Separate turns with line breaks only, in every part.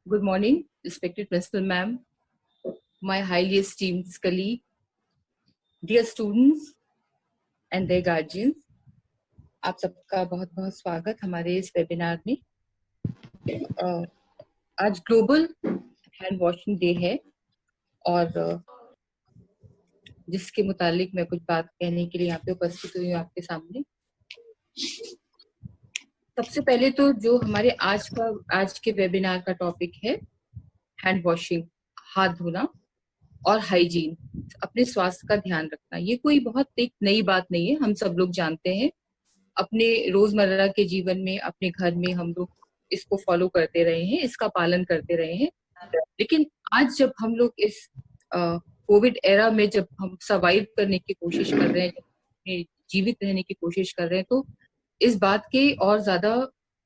Good morning, respected Principal Ma'am, my highly esteemed colleague, dear students and their guardians. आप सबका बहुत बहुत स्वागत हमारे इस वेबिनार में। आज ग्लोबल हैंड वॉशिंग डे है और जिसके मुतालिक मैं कुछ बात कहने के लिए यहाँ पे उपस्थित हुई हूँ आपके सामने। सबसे पहले तो जो हमारे आज के वेबिनार का टॉपिक है हैंड वॉशिंग, हाथ धोना और हाइजीन, अपने स्वास्थ्य का ध्यान रखना। ये कोई बहुत एक नई बात नहीं है, हम सब लोग जानते हैं। अपने रोजमर्रा के जीवन में, अपने घर में हम लोग इसको फॉलो करते रहे हैं, इसका पालन करते रहे हैं। लेकिन आज जब हम लोग इस कोविड एरा में जब हम सर्वाइव करने की कोशिश कर रहे हैं, जीवित रहने की कोशिश कर रहे हैं, तो इस बात के और ज्यादा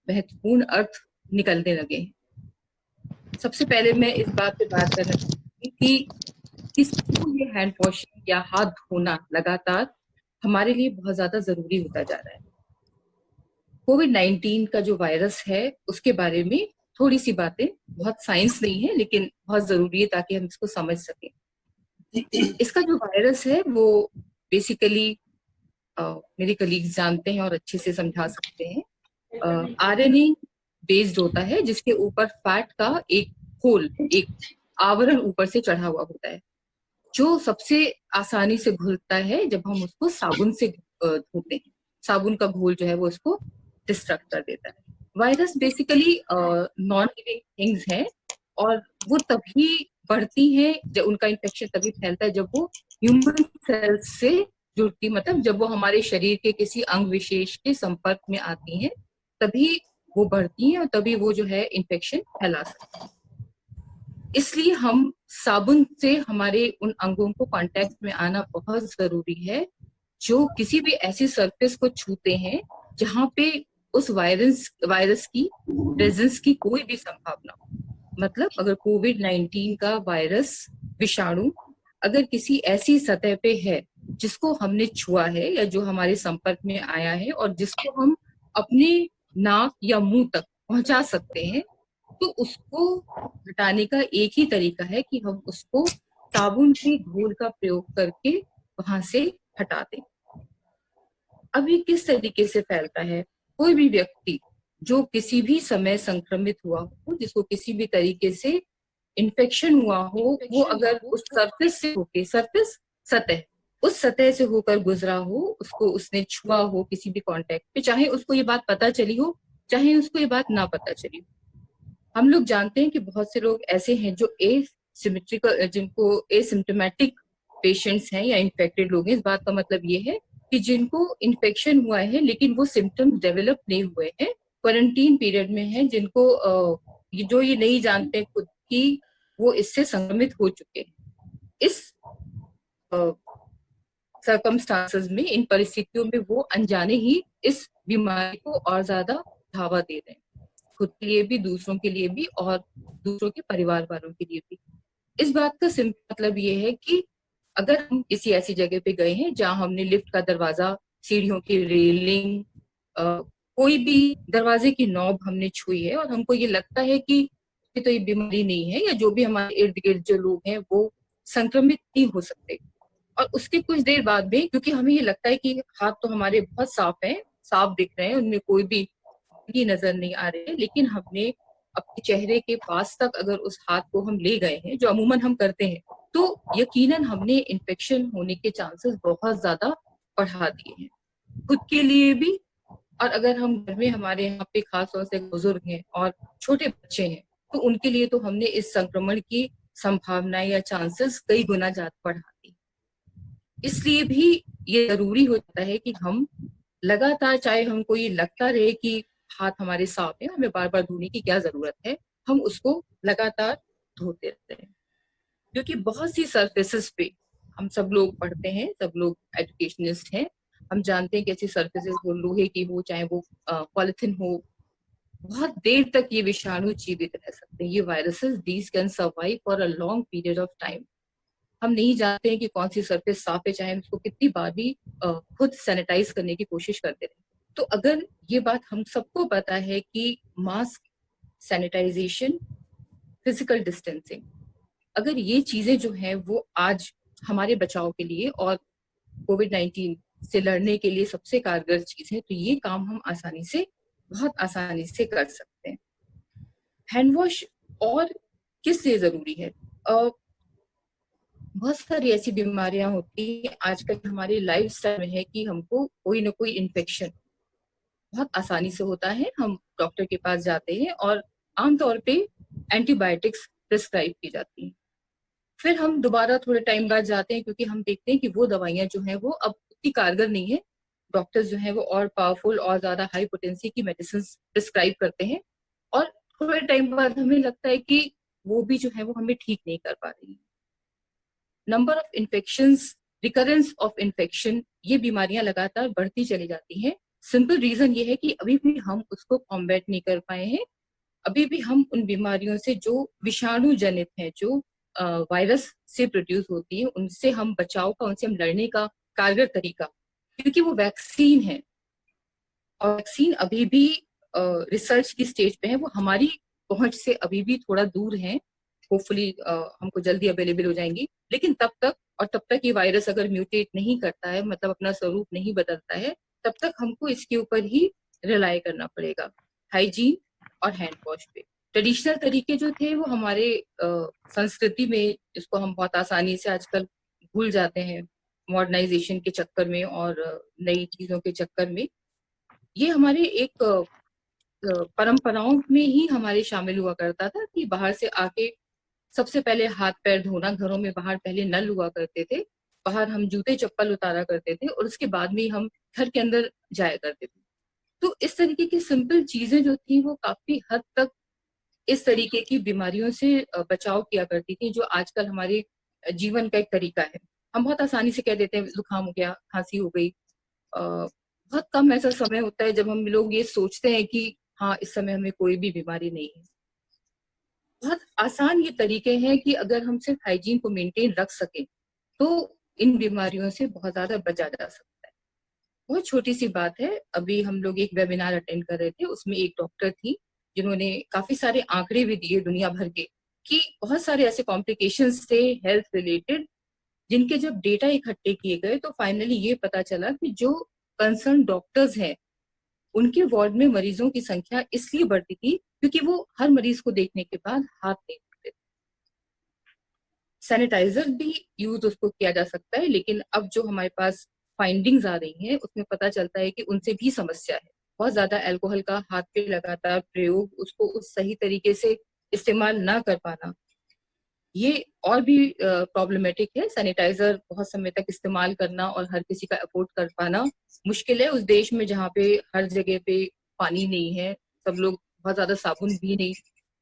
महत्वपूर्ण अर्थ निकलने लगे हैं। सबसे पहले मैं इस बात पे बात करना चाहूंगी कि किसको ये हैंड वॉशिंग या हाथ धोना लगातार हमारे लिए बहुत ज्यादा जरूरी होता जा रहा है। कोविड-19 का जो वायरस है उसके बारे में थोड़ी सी बातें, बहुत साइंस नहीं है लेकिन बहुत जरूरी है ताकि हम इसको समझ सकें। इसका जो वायरस है वो बेसिकली मेरे कलीग्स जानते हैं और अच्छे से समझा सकते हैं। आरएनए बेस्ड होता है जिसके ऊपर फैट का एक आवरण ऊपर से चढ़ा हुआ होता है, जो सबसे आसानी से घुलता है जब हम उसको साबुन से धोते हैं। साबुन का घोल जो है वो उसको डिस्ट्रक्ट कर देता है। Virus basically non living things है और वो तभी बढ़ती है जब उनका इन्फेक्शन तभी फैलता है जब वो ह्यूमन सेल्स से जुड़ती, मतलब जब वो हमारे शरीर के किसी अंग विशेष के संपर्क में आती हैं तभी वो बढ़ती हैं और तभी वो जो है इन्फेक्शन फैला सकती है। इसलिए हम साबुन से हमारे उन अंगों को कांटेक्ट में आना बहुत जरूरी है जो किसी भी ऐसी सरफेस को छूते हैं जहां पे उस वायरस की प्रेजेंस की कोई भी संभावना हो। मतलब अगर कोविड-19 का वायरस विषाणु अगर किसी ऐसी सतह पे है जिसको हमने छुआ है या जो हमारे संपर्क में आया है और जिसको हम अपने नाक या मुंह तक पहुंचा सकते हैं, तो उसको हटाने का एक ही तरीका है कि हम उसको साबुन के घोल का प्रयोग करके वहां से हटा दें। अब ये किस तरीके से फैलता है? कोई भी व्यक्ति जो किसी भी समय संक्रमित हुआ हो, जिसको किसी भी तरीके से इन्फेक्शन हुआ हो, वो अगर उस सरफेस से होके उस सतह से होकर गुजरा हो, उसको उसने छुआ हो किसी भी कांटेक्ट पे, चाहे उसको ये बात पता चली हो, चाहे उसको ये बात ना पता चली हो। हम लोग जानते हैं कि बहुत से लोग ऐसे हैं जो जिनको एसिम्प्टोमेटिक पेशेंट्स हैं या इन्फेक्टेड लोग हैं। इस बात का मतलब ये है कि जिनको इन्फेक्शन हुआ है लेकिन वो सिम्टम्स डेवलप नहीं हुए हैं, क्वारंटीन पीरियड में हैं, जिनको जो ये नहीं जानते खुद कि वो इससे संक्रमित हो चुके हैं। इस सर्कमस्टांसेस में, इन परिस्थितियों में वो अनजाने ही इस बीमारी को और ज्यादा बढ़ावा दे रहे हैं, खुद के लिए भी, दूसरों के लिए भी और दूसरों के परिवार वालों के लिए भी। इस बात का सिंपल मतलब ये है कि अगर हम किसी ऐसी जगह पे गए हैं जहां हमने लिफ्ट का दरवाजा, सीढ़ियों की रेलिंग, कोई भी दरवाजे की नॉब हमने छुई है और हमको ये लगता है कि तो ये बीमारी नहीं है, या जो भी हमारे इर्द गिर्द जो लोग हैं वो संक्रमित नहीं हो सकते, और उसके कुछ देर बाद में क्योंकि हमें ये लगता है कि हाथ तो हमारे बहुत साफ हैं, साफ दिख रहे हैं, उनमें कोई भी नजर नहीं आ रही है, लेकिन हमने अपने चेहरे के पास तक अगर उस हाथ को हम ले गए हैं, जो अमूमन हम करते हैं, तो यकीनन हमने इन्फेक्शन होने के चांसेस बहुत ज्यादा बढ़ा दिए हैं, खुद के लिए भी। और अगर हम घर में, हमारे यहाँ पे खास तौर से बुजुर्ग हैं और छोटे बच्चे हैं, तो उनके लिए तो हमने इस संक्रमण की संभावना या चांसेस कई गुना ज्यादा बढ़ा दी। इसलिए भी ये जरूरी हो जाता है कि हम लगातार, चाहे हमको ये लगता रहे कि हाथ हमारे साफ है, हमें बार बार धोने की क्या जरूरत है, हम उसको लगातार धोते रहते हैं। क्योंकि बहुत सी सरफेसेस पे हम सब लोग पढ़ते हैं, सब लोग एजुकेशनिस्ट हैं, हम जानते हैं कि ऐसी सरफेसेस, वो लोहे की हो, चाहे वो पॉलिथीन हो, बहुत देर तक ये विषाणु जीवित रह सकते हैं। ये viruses, these can survive for a long period of time. हम नहीं जानते हैं कि कौन सी सरफेस साफ है, चाहे हम उसको कितनी बार भी खुद सैनिटाइज करने की कोशिश करते रहे। तो अगर ये बात हम सबको पता है कि मास्क, सैनिटाइजेशन फिजिकल डिस्टेंसिंग, अगर ये चीजें जो हैं वो आज हमारे बचाव के लिए और कोविड-19 से लड़ने के लिए सबसे कारगर चीज है, तो ये काम हम आसानी से, बहुत आसानी से कर सकते हैं। हैंड वॉश और किस लिए जरूरी है? बहुत सारी ऐसी बीमारियां होती हैं आजकल हमारे लाइफस्टाइल में है कि हमको कोई ना कोई इन्फेक्शन बहुत आसानी से होता है, हम डॉक्टर के पास जाते हैं और आमतौर पे एंटीबायोटिक्स प्रिस्क्राइब की जाती हैं। फिर हम दोबारा थोड़े टाइम बाद जाते हैं क्योंकि हम देखते हैं कि वो दवाइयां जो हैं वो अब उतनी कारगर नहीं है। डॉक्टर्स जो हैं वो और पावरफुल और ज्यादा हाई पोटेंसी की मेडिसिन प्रिस्क्राइब करते हैं और थोड़े टाइम बाद हमें लगता है कि वो भी जो है वो हमें ठीक नहीं कर पा रही है। Number of infections, recurrence of infection, ये बीमारियां लगातार बढ़ती चली जाती हैं। सिंपल रीजन ये है कि अभी भी हम उसको कॉम्बैट नहीं कर पाए हैं। अभी भी हम उन बीमारियों से जो विषाणु जनित हैं, जो वायरस से प्रोड्यूस होती है, उनसे हम बचाव का, उनसे हम लड़ने का कारगर तरीका, क्योंकि वो वैक्सीन है और वैक्सीन अभी भी रिसर्च की स्टेज पे है, वो हमारी पहुंच से अभी भी थोड़ा दूर है। होपफुली हमको जल्दी अवेलेबल हो जाएंगी, लेकिन तब तक ये वायरस अगर म्यूटेट नहीं करता है, मतलब अपना स्वरूप नहीं बदलता है, तब तक हमको इसके ऊपर ही रिलाई करना पड़ेगा, हाइजीन और हैंड वॉश पे। ट्रेडिशनल तरीके जो थे वो हमारे संस्कृति में, जिसको हम बहुत आसानी से आजकल भूल जाते हैं मॉडर्नाइजेशन के चक्कर में और नई चीजों के चक्कर में, ये हमारे एक परंपराओं में ही हमारे शामिल हुआ करता था कि बाहर से आके सबसे पहले हाथ पैर धोना, घरों में बाहर पहले नल हुआ करते थे, बाहर हम जूते चप्पल उतारा करते थे और उसके बाद में हम घर के अंदर जाया करते थे। तो इस तरीके की सिंपल चीजें जो थी वो काफी हद तक इस तरीके की बीमारियों से बचाव किया करती थी, जो आजकल हमारे जीवन का एक तरीका है। हम बहुत आसानी से कह देते हैं जुकाम हो गया, खांसी हो गई। बहुत कम ऐसा समय होता है जब हम लोग ये सोचते हैं कि हाँ, इस समय हमें कोई भी बीमारी नहीं है। बहुत आसान ये तरीके हैं कि अगर हम सिर्फ हाइजीन को मेंटेन रख सके तो इन बीमारियों से बहुत ज्यादा बचा जा सकता है। बहुत छोटी सी बात है, अभी हम लोग एक वेबिनार अटेंड कर रहे थे, उसमें एक डॉक्टर थी जिन्होंने काफी सारे आंकड़े भी दिए दुनिया भर के कि बहुत सारे ऐसे कॉम्प्लिकेशंस थे हेल्थ रिलेटेड, जिनके जब डेटा इकट्ठे किए गए तो फाइनली ये पता चला कि जो कंसर्न डॉक्टर्स हैं उनके वार्ड में मरीजों की संख्या इसलिए बढ़ती थी क्योंकि वो हर मरीज को देखने के बाद हाथ नहीं धोते। सैनिटाइजर भी यूज उसको किया जा सकता है, लेकिन अब जो हमारे पास फाइंडिंग्स आ रही हैं उसमें पता चलता है कि उनसे भी समस्या है। बहुत ज्यादा अल्कोहल का हाथ पे लगातार प्रयोग, उसको उस सही तरीके से इस्तेमाल ना कर पाना, ये और भी प्रॉब्लमेटिक है। सैनिटाइजर बहुत समय तक इस्तेमाल करना और हर किसी का अफोर्ड कर पाना मुश्किल है उस देश में जहाँ पे हर जगह पे पानी नहीं है, सब लोग बहुत ज्यादा साबुन भी नहीं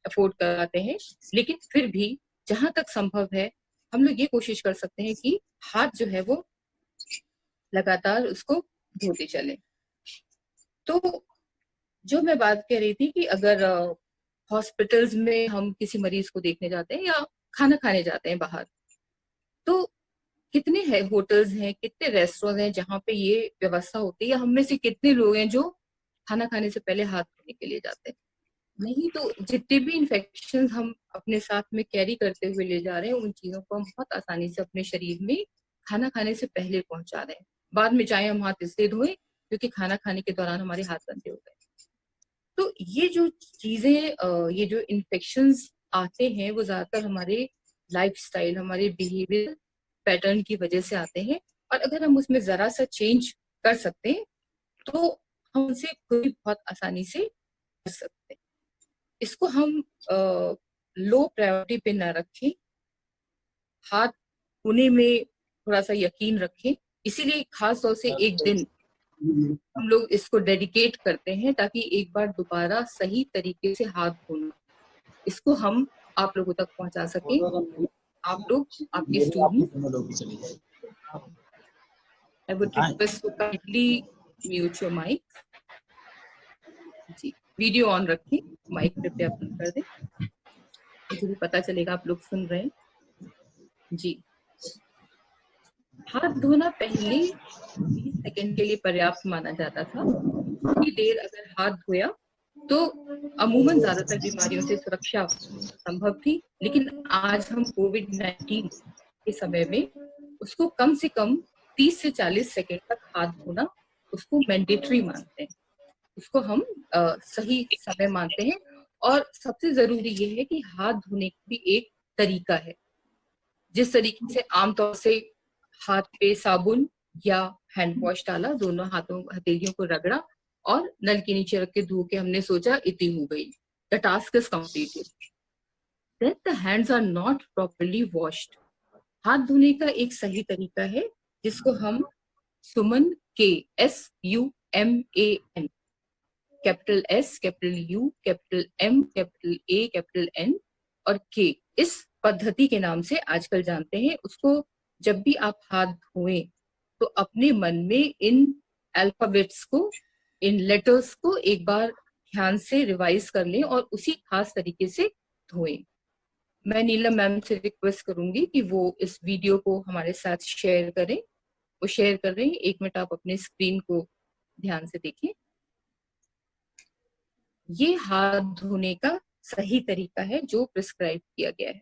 अफोर्ड कराते हैं। लेकिन फिर भी जहां तक संभव है हम लोग ये कोशिश कर सकते हैं कि हाथ जो है वो लगातार उसको धोते चले। तो जो मैं बात कह रही थी कि अगर हॉस्पिटल्स में हम किसी मरीज को देखने जाते हैं या खाना खाने जाते हैं बाहर, तो कितने है होटल्स हैं, कितने रेस्टोरेंट हैं जहाँ पे ये व्यवस्था होती है, या हम में से कितने लोग हैं जो खाना खाने से पहले हाथ धोने के लिए जाते हैं? नहीं। तो जितने भी इन्फेक्शन हम अपने साथ में कैरी करते हुए ले जा रहे हैं, उन चीजों को हम बहुत आसानी से अपने शरीर में खाना खाने से पहले पहुंचा रहे हैं। बाद में चाहे हम हाथ इसलिए धोएं क्योंकि खाना खाने के दौरान हमारे हाथ गंदे हो गए। तो ये जो चीजें, ये जो इन्फेक्शंस आते हैं वो ज्यादातर हमारे लाइफस्टाइल, हमारे बिहेवियर पैटर्न की वजह से आते हैं, और अगर हम उसमें जरा सा चेंज कर सकते हैं तो हम उनसे खुद ही बहुत आसानी से कर सकते हैं। इसको हम लो प्रायोरिटी पे ना रखें, हाथ धोने में थोड़ा सा यकीन रखें। इसीलिए खास तौर से एक दिन हम लोग इसको डेडिकेट करते हैं ताकि एक बार दोबारा सही तरीके से हाथ धोना, इसको हम आप लोगों तक पहुंचा सकें। आप लोग, आपके student, I would request to kindly mute your mic. जी, वीडियो ऑन रखें, माइक कृपया बंद कर दें, मुझे भी पता चलेगा आप लोग सुन रहे हैं। जी, हाथ धोना पहले 20 सेकंड के लिए पर्याप्त माना जाता था। थोड़ी देर अगर हाथ धोया तो अमूमन ज्यादातर बीमारियों से सुरक्षा संभव थी, लेकिन आज हम कोविड-19 के समय में उसको कम से कम 30 से 40 सेकंड तक हाथ धोना उसको मैंडेटरी मानते हैं, उसको हम सही समय मानते हैं। और सबसे जरूरी ये है कि हाथ धोने का भी एक तरीका है। जिस तरीके से आमतौर से हाथ पे साबुन या हैंड वॉश डाला, दोनों हाथों हथेलियों को रगड़ा और नल के नीचे रख के धो के हमने सोचा इतनी हो गई, the task is completed. Then the hands are not properly washed. हाथ धोने का एक सही तरीका है जिसको हम सुमन के, SUMAN, capital S, capital U, capital M, capital A, capital N और K, इस पद्धति के नाम से आजकल जानते हैं। उसको जब भी आप हाथ धोएं तो अपने मन में इन अल्फाबेट्स को, इन लेटर्स को एक बार ध्यान से रिवाइज कर लें और उसी खास तरीके से धोएं। मैं नीलम मैम से रिक्वेस्ट करूंगी कि वो इस वीडियो को हमारे साथ शेयर करें। वो शेयर कर रहे हैं, 1 मिनट आप अपने स्क्रीन को ध्यान से देखें। ये हाथ धोने का सही तरीका है जो प्रिस्क्राइब किया गया है।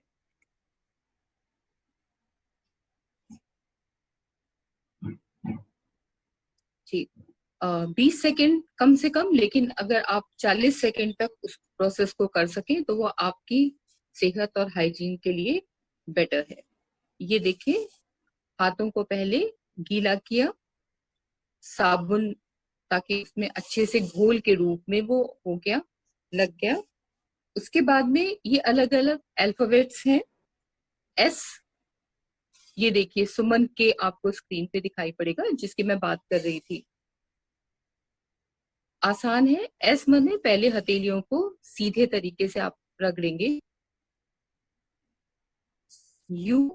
जी, 20 सेकेंड कम से कम, लेकिन अगर आप 40 सेकेंड तक उस प्रोसेस को कर सकें तो वो आपकी सेहत और हाइजीन के लिए बेटर है। ये देखिए, हाथों को पहले गीला किया, साबुन ताकि उसमें अच्छे से घोल के रूप में वो हो गया, लग गया। उसके बाद में ये अलग अलग अल्फाबेट्स हैं। S, ये देखिए सुमन के आपको स्क्रीन पे दिखाई पड़ेगा जिसकी मैं बात कर रही थी। आसान है। S माने पहले हथेलियों को सीधे तरीके से आप रगड़ेंगे। U,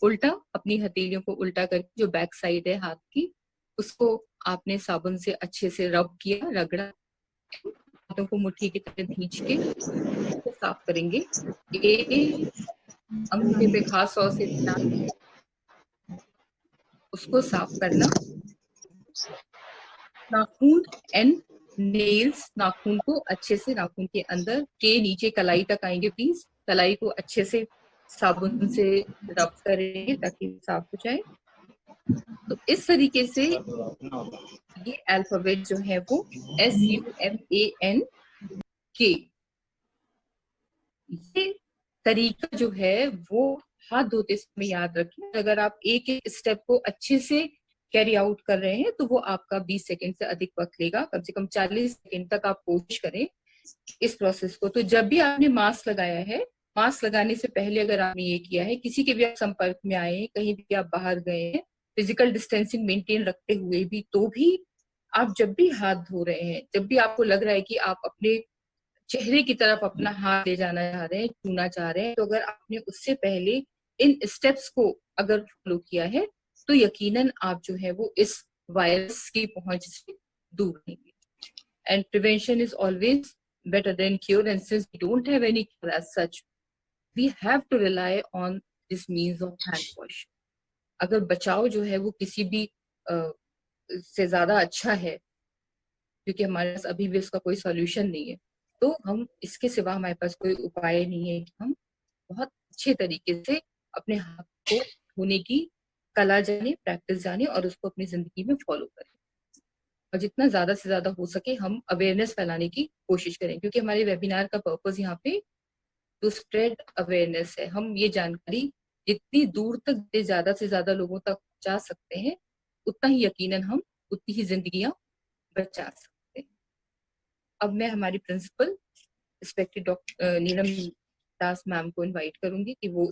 उल्टा, अपनी हथेलियों को उल्टा करके जो बैक साइड है हाथ की उसको आपने साबुन से अच्छे से रब किया, रगड़ा। हाथों को मुट्ठी की तरह भींच के उसको साफ करेंगे। ए, अंगूठे पे खास तौर से ध्यान, उसको साफ करना। नाखून एंड नेल्स, नाखून को अच्छे से नाखून के अंदर के नीचे कलाई तक आएंगे प्लीज। कलाई को अच्छे से साबुन से रब करेंगे ताकि साफ हो जाए। तो इस तरीके से ये अल्फाबेट जो है वो SUMAN, ये तरीका जो है वो हाथ धोते समय याद रखें। अगर आप एक एक स्टेप को अच्छे से कैरी आउट कर रहे हैं तो वो आपका 20 सेकंड से अधिक वक्त लेगा। कम से कम 40 सेकंड तक आप कोशिश करें इस प्रोसेस को। तो जब भी आपने मास्क लगाया है, मास्क लगाने से पहले अगर आपने ये किया है, किसी के भी आप संपर्क में आए हैं, कहीं भी आप बाहर गए हैं, फिजिकल डिस्टेंसिंग मेंटेन रखते हुए भी, तो भी आप जब भी हाथ धो रहे हैं, जब भी आपको लग रहा है कि आप अपने चेहरे की तरफ अपना हाथ ले जाना चाह रहे हैं, छूना चाह रहे हैं, तो अगर आपने उससे पहले इन स्टेप्स को अगर फॉलो किया है तो यकीनन आप जो है वो इस वायरस की पहुंच से दूर रहेंगे। And prevention is always better than cure, and since we don't have any cure as such, we have to rely on this means of hand wash. अगर बचाव जो है वो किसी भी से ज्यादा अच्छा है, क्योंकि हमारे पास अभी भी इसका कोई सॉल्यूशन नहीं है, तो हम इसके सिवा हमारे पास कोई उपाय नहीं है कि हम बहुत अच्छे तरीके से अपने हाथ को धोने की कला जाने, प्रैक्टिस जाने और उसको अपनी जिंदगी में फॉलो करें। और जितना ज्यादा से ज्यादा हो सके हम अवेयरनेस फैलाने की कोशिश करें, क्योंकि हमारे वेबिनार का पर्पस यहाँ पे टू स्प्रेड अवेयरनेस है। हम ये जानकारी जितनी दूर तक ज्यादा से ज्यादा लोगों तक पहुंचा सकते हैं, उतना ही यकीनन हम उतनी ही जिंदगियां बचा सकते हैं। अब मैं हमारी प्रिंसिपल रिस्पेक्टेड डॉक्टर नीलम दास मैम को इनवाइट करूंगी कि वो